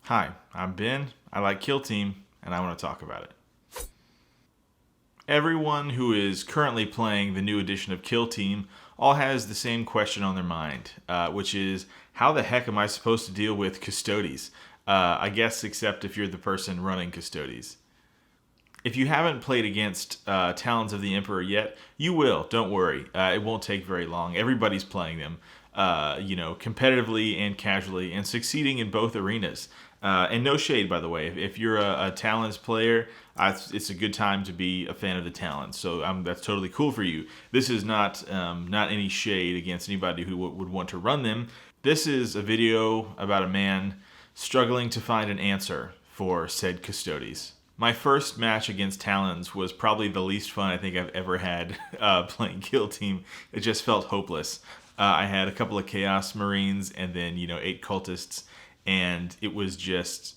Hi, I'm Ben. I like Kill Team, and I want to talk about it. Everyone who is currently playing the new edition of Kill Team all has the same question on their mind, which is how the heck am I supposed to deal with Custodes? I guess except if you're the person running Custodes. If you haven't played against Talons of the Emperor yet, you will. Don't worry. It won't take very long. Everybody's playing them, competitively and casually, and succeeding in both arenas. And no shade, by the way. If you're a Talons player, it's a good time to be a fan of the Talons. So that's totally cool for you. This is not any shade against anybody who would want to run them. This is a video about a man struggling to find an answer for said Custodes. My first match against Talons was probably the least fun I think I've ever had playing Kill Team. It just felt hopeless. I had a couple of Chaos Marines and then 8 Cultists, and it was just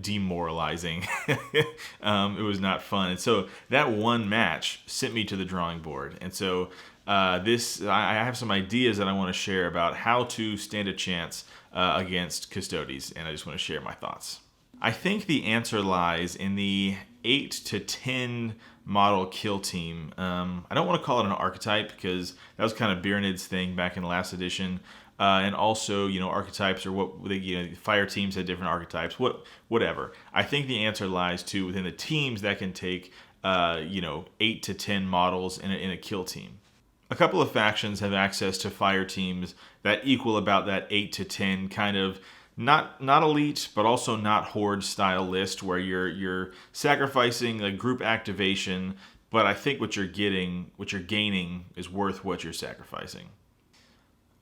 demoralizing. It was not fun, and so that one match sent me to the drawing board. And so I have some ideas that I want to share about how to stand a chance against Custodes, and I just want to share my thoughts. I think the answer lies in the 8 to 10 model kill team. I don't want to call it an archetype because that was kind of Birinid's thing back in the last edition. And also, archetypes are what fire teams had different archetypes. Whatever. I think the answer lies to within the teams that can take 8 to 10 models in a kill team. A couple of factions have access to fire teams that equal about that 8 to 10 kind of not elite, but also not horde style list where you're sacrificing a group activation, but I think what you're gaining is worth what you're sacrificing.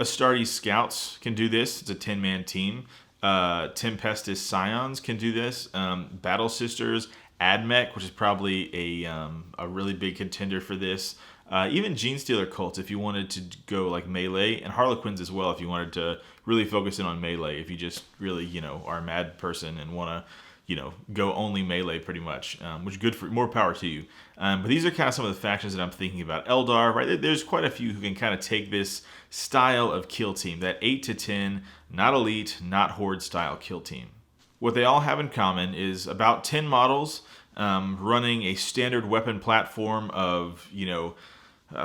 Astartes Scouts can do this. It's a 10-man team. Tempestus Scions can do this. Battle Sisters, Admech, which is probably a really big contender for this. Even Genestealer cults if you wanted to go like melee, and Harlequins as well if you wanted to really focus in on melee. If you just really are a mad person and want to go only melee pretty much, which is good for more power to you. But these are kind of some of the factions that I'm thinking about. Eldar, right? There's quite a few who can kind of take this style of kill team, that 8 to 10, not elite, not horde style kill team. What they all have in common is about 10 models running a standard weapon platform of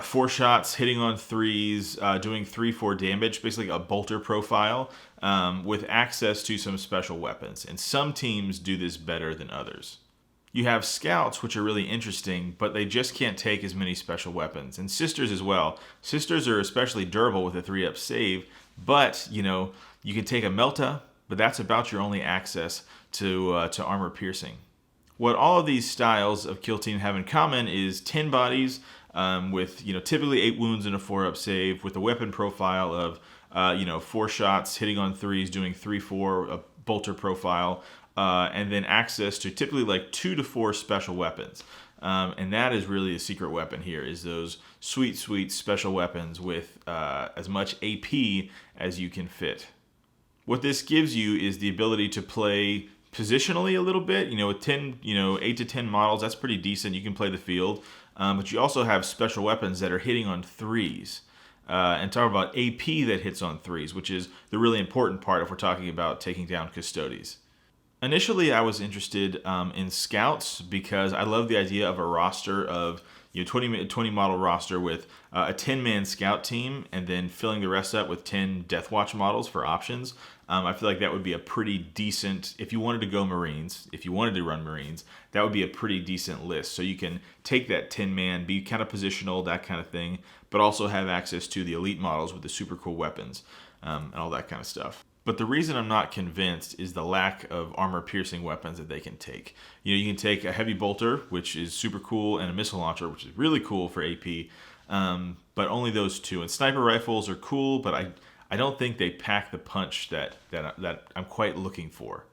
4 shots, hitting on 3s, doing 3-4 damage, basically a bolter profile, with access to some special weapons. And some teams do this better than others. You have Scouts, which are really interesting, but they just can't take as many special weapons. And Sisters as well. Sisters are especially durable with a 3-up save, but, you can take a Melta, but that's about your only access to armor piercing. What all of these styles of kill team have in common is 10 bodies, with typically 8 wounds and a 4-up save, with a weapon profile of 4 shots, hitting on 3s, doing 3-4, a bolter profile, and then access to typically like 2 to 4 special weapons. And that is really the secret weapon here, is those sweet special weapons with as much AP as you can fit. What this gives you is the ability to play positionally a little bit. With 8 to 10 models, that's pretty decent. You can play the field. But you also have special weapons that are hitting on 3s. And talk about AP that hits on 3s, which is the really important part if we're talking about taking down Custodes. Initially, I was interested in Scouts because I love the idea of a roster of 20 model roster with a 10-man Scout team and then filling the rest up with 10 Deathwatch models for options. I feel like that would be a pretty decent, if you wanted to go Marines, if you wanted to run Marines, that would be a pretty decent list. So you can take that 10-man, be kind of positional, that kind of thing, but also have access to the elite models with the super cool weapons and all that kind of stuff. But the reason I'm not convinced is the lack of armor-piercing weapons that they can take. You can take a heavy bolter, which is super cool, and a missile launcher, which is really cool for AP, but only those 2. And sniper rifles are cool, but I don't think they pack the punch that I'm quite looking for.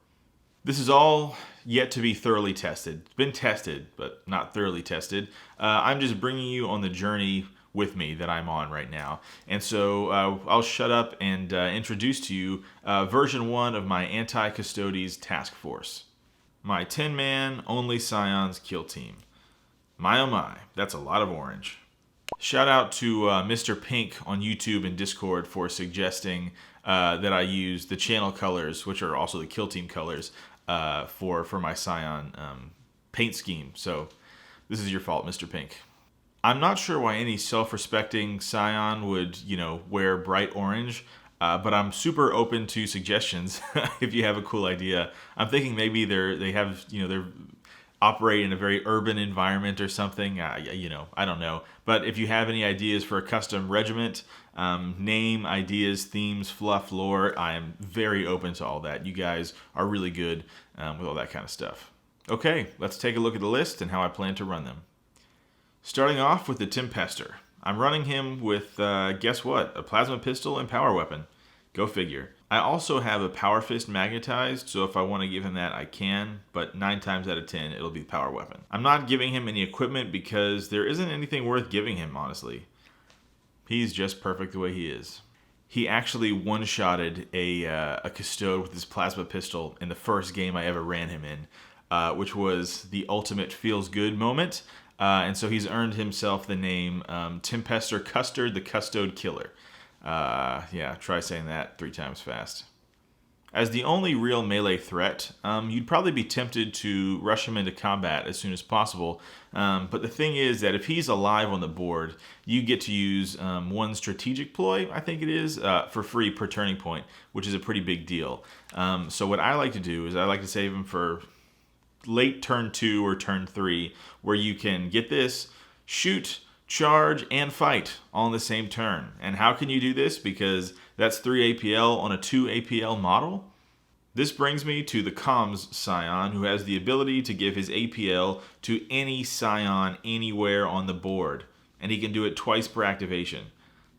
This is all yet to be thoroughly tested. It's been tested, but not thoroughly tested. I'm just bringing you on the journey with me that I'm on right now. And so I'll shut up and introduce to you version 1 of my anti-Custodes task force. My 10-man, only Scions kill team. My oh my, that's a lot of orange. Shout out to Mr. Pink on YouTube and Discord for suggesting that I use the channel colors, which are also the kill team colors, for my Scion paint scheme. So this is your fault, Mr. Pink. I'm not sure why any self-respecting Scion would, wear bright orange, but I'm super open to suggestions if you have a cool idea. I'm thinking maybe they're operate in a very urban environment or something. I don't know. But if you have any ideas for a custom regiment, name, ideas, themes, fluff, lore, I am very open to all that. You guys are really good with all that kind of stuff. Okay, let's take a look at the list and how I plan to run them. Starting off with the Tempestus. I'm running him with, guess what? A plasma pistol and power weapon. Go figure. I also have a power fist magnetized, so if I want to give him that, I can, but 9 times out of 10, it'll be power weapon. I'm not giving him any equipment because there isn't anything worth giving him, honestly. He's just perfect the way he is. He actually one-shotted a Custode with his plasma pistol in the first game I ever ran him in, which was the ultimate feels-good moment. And so he's earned himself the name Tempestus Custard, the Custode Killer. Yeah, try saying that 3 times fast. As the only real melee threat, you'd probably be tempted to rush him into combat as soon as possible. But the thing is that if he's alive on the board, you get to use 1 strategic ploy, I think it is, for free per turning point, which is a pretty big deal. So what I like to do is I like to save him for late turn 2 or turn 3, where you can get this, shoot, charge, and fight all in the same turn. And how can you do this? Because that's 3 APL on a 2 APL model. This brings me to the Comms Scion, who has the ability to give his APL to any Scion anywhere on the board. And he can do it twice per activation.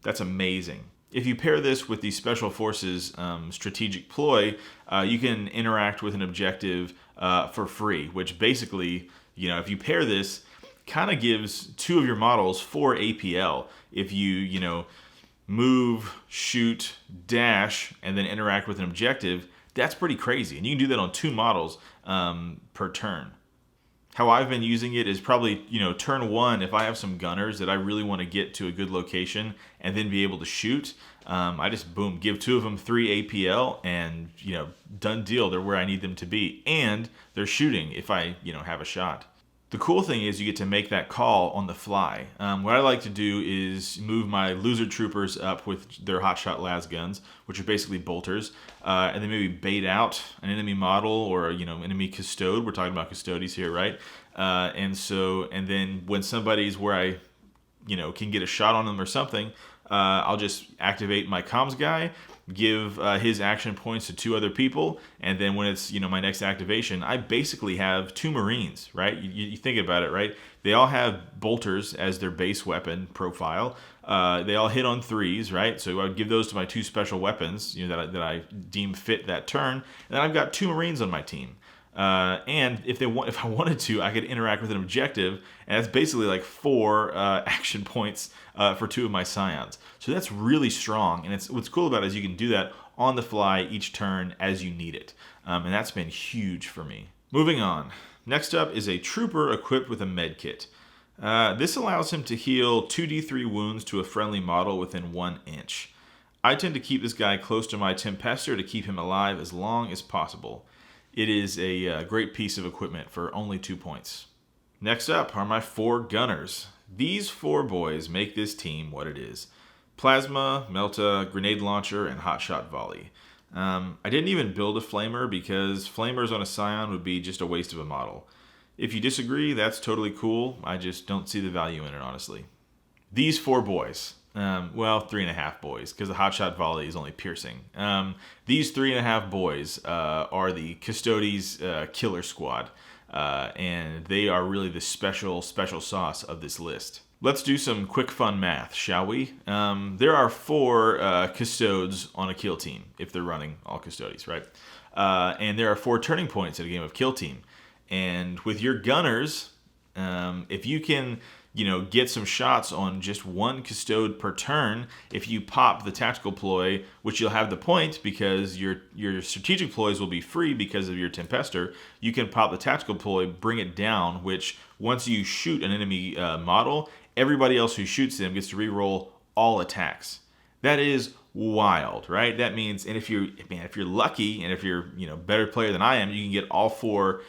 That's amazing. If you pair this with the Special Forces strategic ploy, you can interact with an objective for free, which basically, if you pair this, kind of gives 2 of your models 4 APL. If you, move, shoot, dash, and then interact with an objective, that's pretty crazy. And you can do that on 2 models per turn. How I've been using it is probably, turn 1, if I have some gunners that I really want to get to a good location and then be able to shoot, I just, boom, give 2 of them 3 APL and, done deal. They're where I need them to be. And they're shooting if I, have a shot. The cool thing is you get to make that call on the fly. What I like to do is move my loser troopers up with their hotshot las guns, which are basically bolters, and then maybe bait out an enemy model or enemy custode. We're talking about custodes here, right? And then when somebody's where I can get a shot on them or something, I'll just activate my comms guy, give his action points to 2 other people, and then when it's my next activation, I basically have 2 Marines, right? You think about it, right? They all have bolters as their base weapon profile. They all hit on 3s, right? So I would give those to my 2 special weapons, that I deem fit that turn, and then I've got 2 Marines on my team. And if I wanted to, I could interact with an objective, and that's basically like 4 action points for 2 of my Scions. So that's really strong, and what's cool about it is you can do that on the fly each turn as you need it, and that's been huge for me. Moving on. Next up is a trooper equipped with a med kit. This allows him to heal 2d3 wounds to a friendly model within 1 inch. I tend to keep this guy close to my Tempestus to keep him alive as long as possible. It is a great piece of equipment for only 2 points. Next up are my 4 gunners. These 4 boys make this team what it is. Plasma, Melta, Grenade Launcher, and Hotshot Volley. I didn't even build a Flamer because Flamers on a Scion would be just a waste of a model. If you disagree, that's totally cool. I just don't see the value in it, honestly. These 4 boys. 3.5 boys, because the hotshot volley is only piercing. These 3.5 boys are the Custodes killer squad, and they are really the special sauce of this list. Let's do some quick fun math, shall we? There are 4 Custodes on a kill team, if they're running all Custodes, right? And there are 4 turning points in a game of kill team. And with your gunners, if you can get some shots on just 1 custode per turn, if you pop the tactical ploy, which you'll have the point because your strategic ploys will be free because of your Tempestus, you can pop the tactical ploy, bring it down, which once you shoot an enemy model, everybody else who shoots them gets to reroll all attacks. That is wild, right? That means, and if you're lucky, and if you're better player than I am, you can get all 4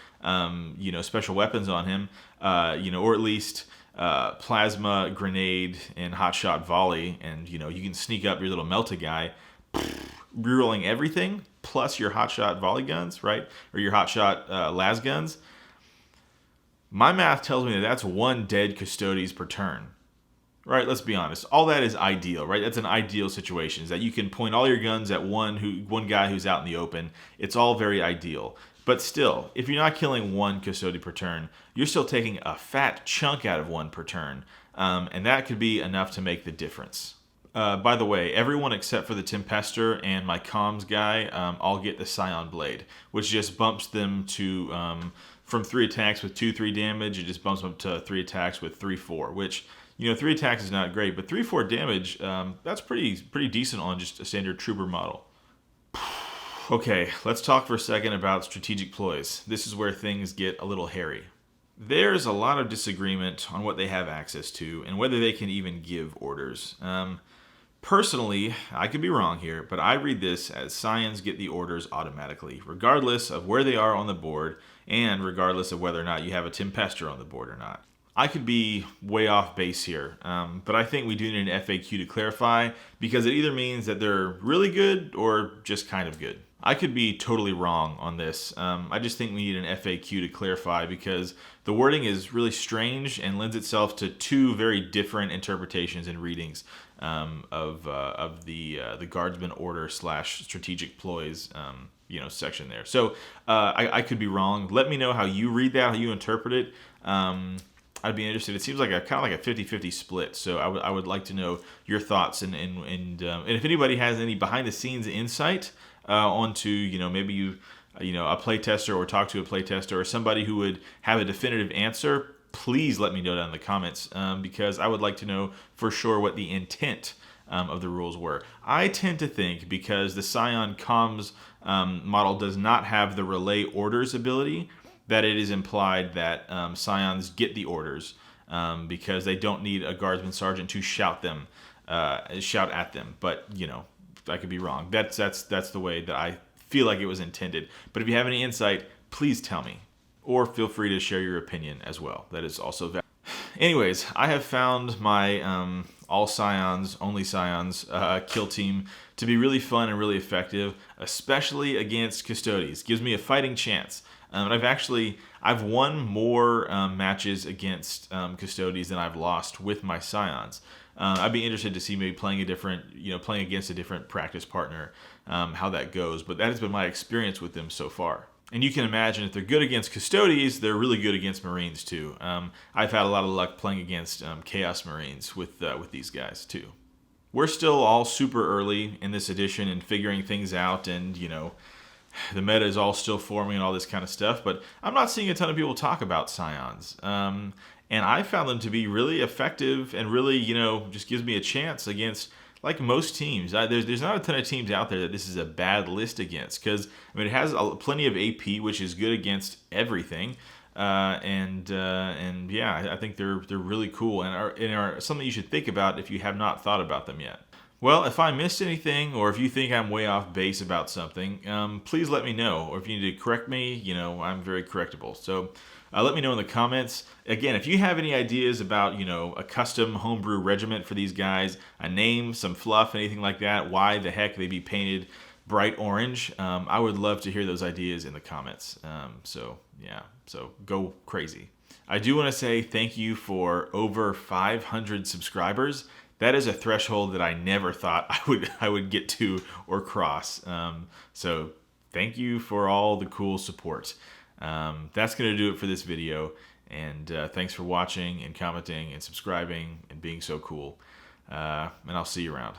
special weapons on him, or at least plasma, grenade, and hot shot volley, and you can sneak up your little melta guy, rerolling everything plus your hot shot volley guns, right, or your hot shot las guns. My math tells me that that's 1 dead Custodes per turn. Right, let's be honest. All that is ideal, right? That's an ideal situation, is that you can point all your guns at one guy who's out in the open. It's all very ideal. But still, if you're not killing 1 Custode per turn, you're still taking a fat chunk out of 1 per turn. And that could be enough to make the difference. By the way, everyone except for the Tempestus and my comms guy all get the Scion blade, which just bumps them to, from 3 attacks with 2-3 damage, it just bumps them up to 3 attacks with 3-4, which... 3 attacks is not great, but 3-4 damage, that's pretty decent on just a standard trooper model. Okay, let's talk for a second about strategic ploys. This is where things get a little hairy. There's a lot of disagreement on what they have access to and whether they can even give orders. Personally, I could be wrong here, but I read this as Scions get the orders automatically, regardless of where they are on the board and regardless of whether or not you have a Tempestus on the board or not. I could be way off base here, but I think we do need an FAQ to clarify, because it either means that they're really good or just kind of good. I could be totally wrong on this. I just think we need an FAQ to clarify, because the wording is really strange and lends itself to 2 very different interpretations and readings of the Guardsman order / strategic ploys section there. So I could be wrong. Let me know how you read that, how you interpret it. I'd be interested. It seems like kind of like a 50-50 split. So I would like to know your thoughts, and if anybody has any behind the scenes insight onto maybe you a playtester, or talk to a playtester, or somebody who would have a definitive answer, please let me know down in the comments, because I would like to know for sure what the intent of the rules were. I tend to think, because the Scion comms model does not have the relay orders ability, that it is implied that Scions get the orders because they don't need a guardsman sergeant to shout at them. But I could be wrong. That's the way that I feel like it was intended. But if you have any insight, please tell me, or feel free to share your opinion as well. That is also valid. Anyways, I have found my all Scions, only Scions kill team to be really fun and really effective, especially against Custodes. Gives me a fighting chance. And I've won more matches against Custodes than I've lost with my Scions. I'd be interested to see maybe playing against a different practice partner, how that goes. But that has been my experience with them so far. And you can imagine, if they're good against Custodes, they're really good against Marines too. I've had a lot of luck playing against Chaos Marines with these guys too. We're still all super early in this edition and figuring things out, and the meta is all still forming and all this kind of stuff, but I'm not seeing a ton of people talk about Scions. And I found them to be really effective and really, just gives me a chance against, like, most teams. There's not a ton of teams out there that this is a bad list against, because, it has plenty of AP, which is good against everything. And yeah, I think they're really cool and are something you should think about if you have not thought about them yet. Well, if I missed anything, or if you think I'm way off base about something, please let me know. Or if you need to correct me, I'm very correctable. So let me know in the comments. Again, if you have any ideas about, a custom homebrew regiment for these guys, a name, some fluff, anything like that, why the heck they be painted bright orange, I would love to hear those ideas in the comments. So go crazy. I do want to say thank you for over 500 subscribers. That is a threshold that I never thought I would get to or cross. So thank you for all the cool support. That's going to do it for this video. And thanks for watching and commenting and subscribing and being so cool. And I'll see you around.